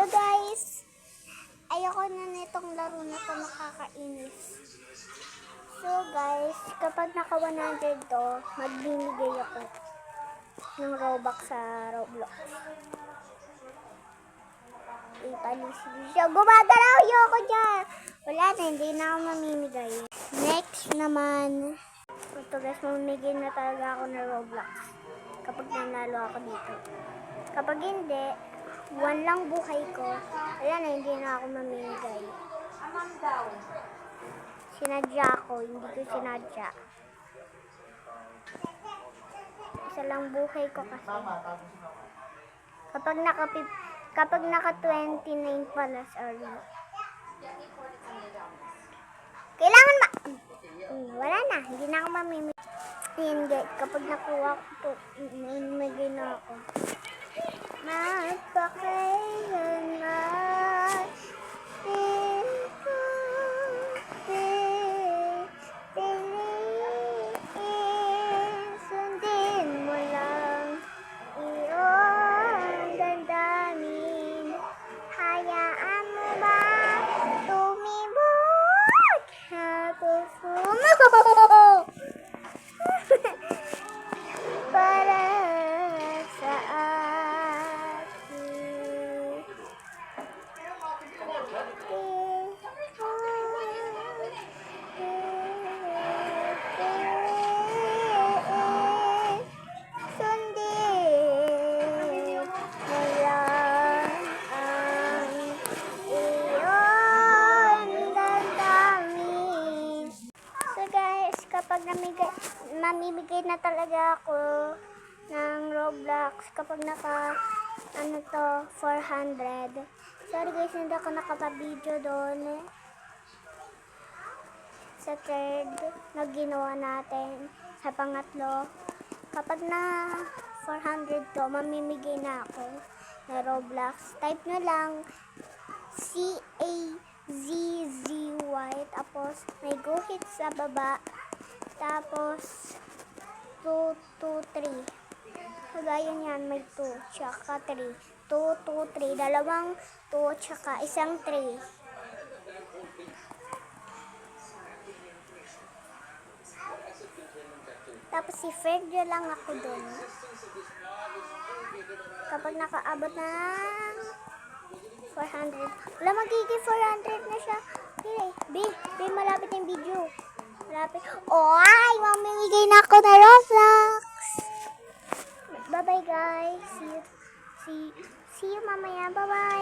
So guys, ayoko na nitong laro na to, nakakainis. So guys, kapag naka 100 to, magbibigay ako ng Robux sa Roblox. Ipanis siya. Gumagalaw! Ayoko dyan! Wala na, hindi na ako mamimigay. Next naman, ito guys, mamimigay na talaga ako ng Roblox kapag nanalo ako dito. Kapag hindi, 1 lang buhay ko, wala na, hindi na ako mamimigay. Sinadya ko, hindi ko sinadya. Isa lang buhay ko kasi. Kapag naka 29 pala, sorry. Kailangan wala na, hindi na ako mamimigay. Ayan guys, kapag nakuha ko ito, mamimigay na ako. Magpakailanman sundin mo lang iyon dandamin. Hayaan mo ba tumibok sa puso mo para sa akin. Sundin mo lang ang iyong damdamin. So guys, kapag mamimigay na talaga ako ng Roblox, kapag naka 400. Sorry guys, hindi ako nakapag-video doon sa third na ginawa natin. Sa pangatlo, kapag na 400 to, mamimigay na ako na Roblox. Type nyo lang CAZZY, tapos may go hit sa baba, tapos 223. Kagaya niyan, may 2, tsaka 3. 2, 2, 3. Dalawang 2, tsaka isang 3. Tapos si Ferdio lang ako dun. Kapag nakaabot ng 400. Wala, magiging 400 na siya. Okay, B, malapit yung video. Malapit. Oh, ay, mamimigay na ako na Roblox. Bye-bye guys. See you mamaya. Bye-bye.